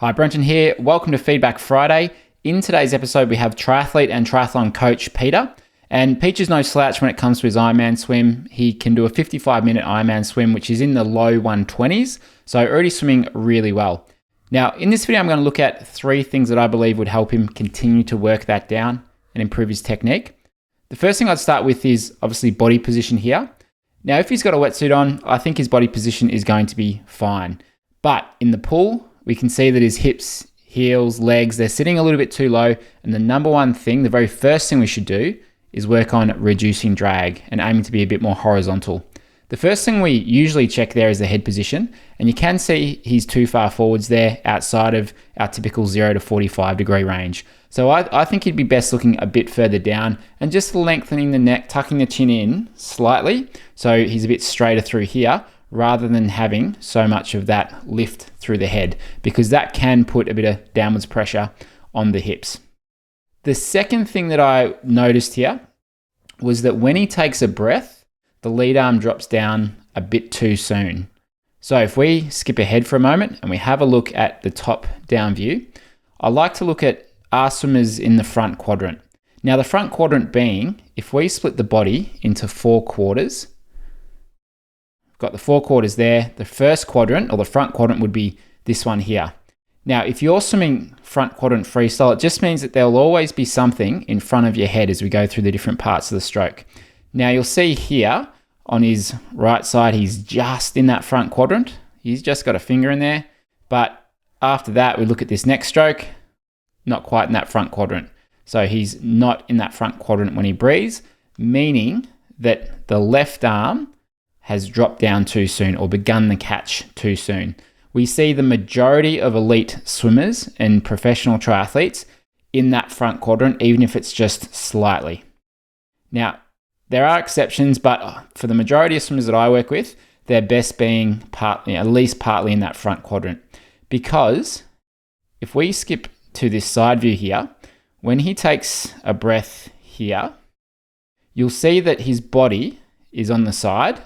Hi, Brenton here. Welcome to Feedback Friday. In today's episode, we have triathlete and triathlon coach Peter. And Peter's no slouch when it comes to his Ironman swim. He can do a 55-minute Ironman swim, which is in the low 120s. So already swimming really well. Now, in this video, I'm going to look at 3 things that I believe would help him continue to work that down and improve his technique. The first thing I'd start with is obviously body position here. Now, if he's got a wetsuit on, I think his body position is going to be fine. But in the pool, we can see that his hips, heels, legs, they're sitting a little bit too low. And the number one thing, the very first thing we should do is work on reducing drag and aiming to be a bit more horizontal. The first thing we usually check there is the head position. And you can see he's too far forwards there outside of our typical 0 to 45 degree range. So I think he'd be best looking a bit further down and just lengthening the neck, tucking the chin in slightly. So he's a bit straighter through here, rather than having so much of that lift through the head, because that can put a bit of downwards pressure on the hips. The second thing that I noticed here was that when he takes a breath, the lead arm drops down a bit too soon. So if we skip ahead for a moment and we have a look at the top down view, I like to look at our swimmers in the front quadrant. Now the front quadrant being, if we split the body into 4 quarters, got the 4 quarters there. The first quadrant, or the front quadrant, would be this one here. Now, if you're swimming front quadrant freestyle, it just means that there'll always be something in front of your head as we go through the different parts of the stroke. Now, you'll see here on his right side, he's just in that front quadrant. He's just got a finger in there. But after that, we look at this next stroke, not quite in that front quadrant. So he's not in that front quadrant when he breathes, meaning that the left arm has dropped down too soon or begun the catch too soon. We see the majority of elite swimmers and professional triathletes in that front quadrant, even if it's just slightly. Now, there are exceptions, but for the majority of swimmers that I work with, they're best being at least partly in that front quadrant. Because if we skip to this side view here, when he takes a breath here, you'll see that his body is on the side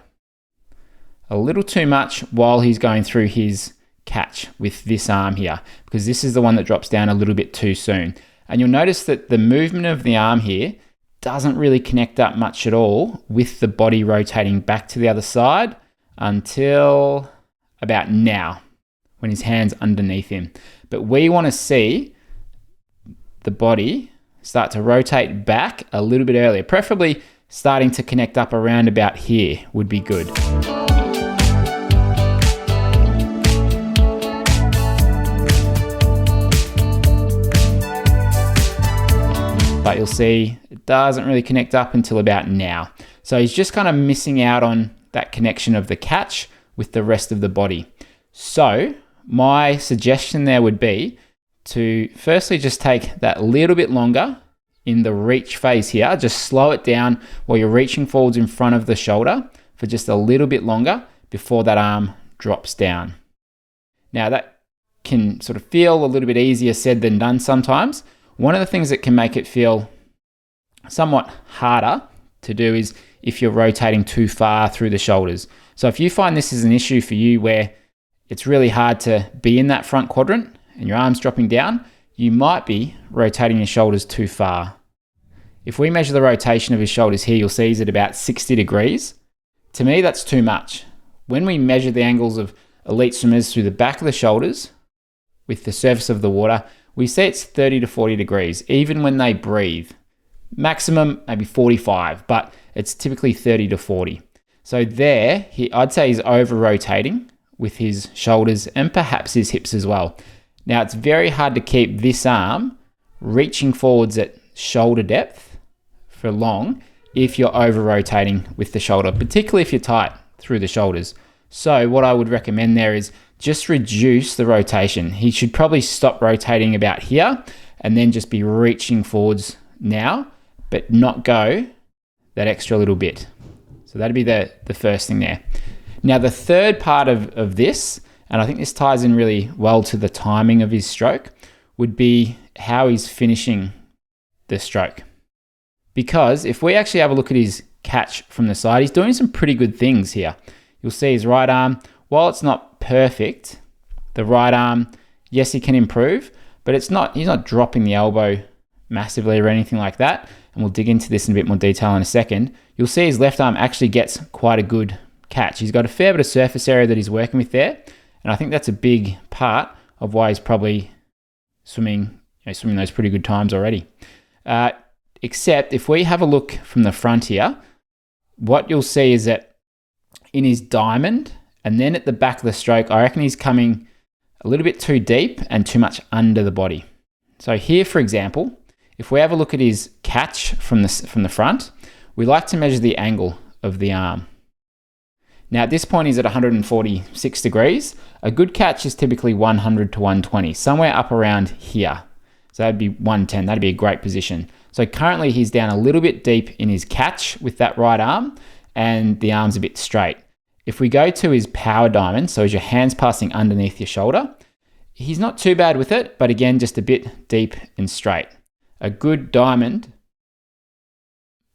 a little too much while he's going through his catch with this arm here, because this is the one that drops down a little bit too soon. And you'll notice that the movement of the arm here doesn't really connect up much at all with the body rotating back to the other side until about now, when his hand's underneath him. But we want to see the body start to rotate back a little bit earlier, preferably starting to connect up around about here would be good. But you'll see it doesn't really connect up until about now. So he's just kind of missing out on that connection of the catch with the rest of the body. So my suggestion there would be to firstly just take that little bit longer in the reach phase here. Just slow it down while you're reaching forwards in front of the shoulder for just a little bit longer before that arm drops down. Now that can sort of feel a little bit easier said than done sometimes. One of the things that can make it feel somewhat harder to do is if you're rotating too far through the shoulders. So if you find this is an issue for you where it's really hard to be in that front quadrant and your arm's dropping down, you might be rotating your shoulders too far. If we measure the rotation of his shoulders here, you'll see he's at about 60 degrees. To me, that's too much. When we measure the angles of elite swimmers through the back of the shoulders with the surface of the water, we see it's 30 to 40 degrees, even when they breathe. Maximum, maybe 45, but it's typically 30 to 40. So there, I'd say he's over-rotating with his shoulders and perhaps his hips as well. Now, it's very hard to keep this arm reaching forwards at shoulder depth for long if you're over-rotating with the shoulder, particularly if you're tight through the shoulders. So what I would recommend there is just reduce the rotation. He should probably stop rotating about here and then just be reaching forwards now, but not go that extra little bit. So that'd be the first thing there. Now the third part of this, and I think this ties in really well to the timing of his stroke, would be how he's finishing the stroke. Because if we actually have a look at his catch from the side, he's doing some pretty good things here. You'll see his right arm, while it's not perfect, the right arm, yes, he can improve, but he's not dropping the elbow massively or anything like that. And we'll dig into this in a bit more detail in a second. You'll see his left arm actually gets quite a good catch. He's got a fair bit of surface area that he's working with there. And I think that's a big part of why he's probably swimming those pretty good times already. Except if we have a look from the front here, what you'll see is that in his diamond and then at the back of the stroke, I reckon he's coming a little bit too deep and too much under the body. So here, for example, if we have a look at his catch from the front, we like to measure the angle of the arm. Now at this point he's at 146 degrees. A good catch is typically 100 to 120, somewhere up around here. So that'd be 110, that'd be a great position. So currently he's down a little bit deep in his catch with that right arm and the arm's a bit straight. If we go to his power diamond, so as your hand's passing underneath your shoulder, he's not too bad with it, but again, just a bit deep and straight. A good diamond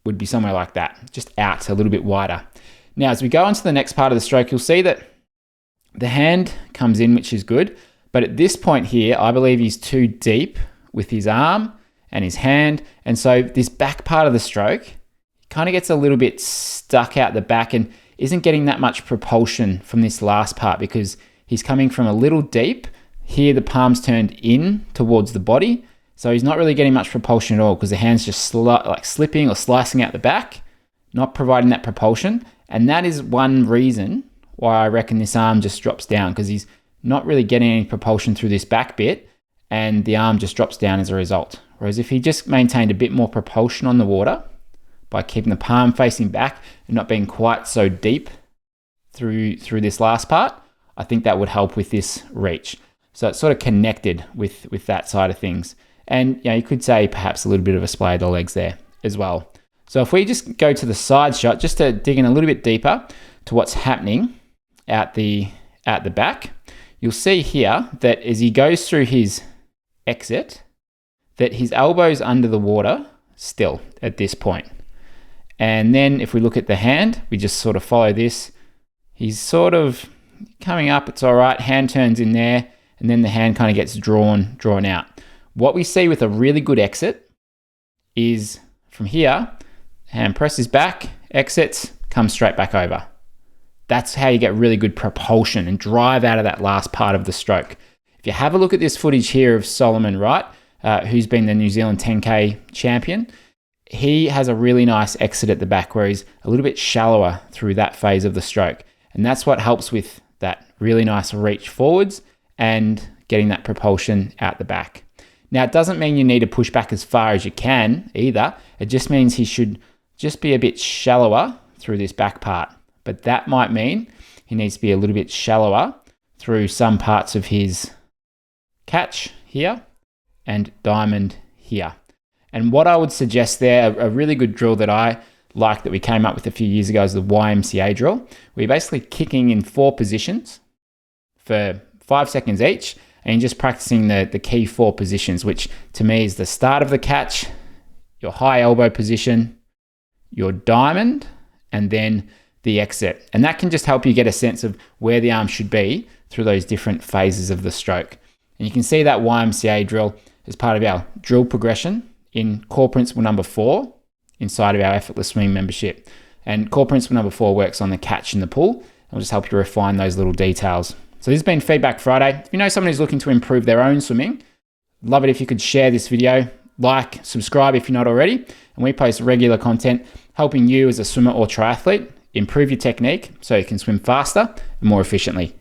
would be somewhere like that, just out a little bit wider. Now, as we go on to the next part of the stroke, you'll see that the hand comes in, which is good. But at this point here, I believe he's too deep with his arm and his hand. And so this back part of the stroke kind of gets a little bit stuck out the back and isn't getting that much propulsion from this last part because he's coming from a little deep. Here, the palm's turned in towards the body. So he's not really getting much propulsion at all because the hand's just slipping or slicing out the back, not providing that propulsion. And that is one reason why I reckon this arm just drops down, because he's not really getting any propulsion through this back bit and the arm just drops down as a result. Whereas if he just maintained a bit more propulsion on the water by keeping the palm facing back and not being quite so deep through this last part, I think that would help with this reach. So it's sort of connected with that side of things. And you could say perhaps a little bit of a splay of the legs there as well. So if we just go to the side shot, just to dig in a little bit deeper to what's happening at the back, you'll see here that as he goes through his exit, that his elbow's under the water still at this point. And then if we look at the hand, we just sort of follow this. He's sort of coming up, it's all right, hand turns in there, and then the hand kind of gets drawn out. What we see with a really good exit is from here, hand presses back, exits, comes straight back over. That's how you get really good propulsion and drive out of that last part of the stroke. If you have a look at this footage here of Solomon Wright, who's been the New Zealand 10K champion, he has a really nice exit at the back where he's a little bit shallower through that phase of the stroke. And that's what helps with that really nice reach forwards and getting that propulsion out the back. Now, it doesn't mean you need to push back as far as you can either. It just means he should just be a bit shallower through this back part. But that might mean he needs to be a little bit shallower through some parts of his catch here and diamond here. And what I would suggest there, a really good drill that I like that we came up with a few years ago is the YMCA drill, where you're basically kicking in 4 positions for 5 seconds each, and you're just practicing the key 4 positions, which to me is the start of the catch, your high elbow position, your diamond, and then the exit. And that can just help you get a sense of where the arm should be through those different phases of the stroke. And you can see that YMCA drill as part of our drill progression in core principle number 4 inside of our effortless swimming membership. And core principle number 4 works on the catch and the pull, and will just help you refine those little details. So this has been Feedback Friday. If you know someone who's looking to improve their own swimming, love it if you could share this video, like, subscribe if you're not already, and we post regular content helping you as a swimmer or triathlete improve your technique so you can swim faster and more efficiently.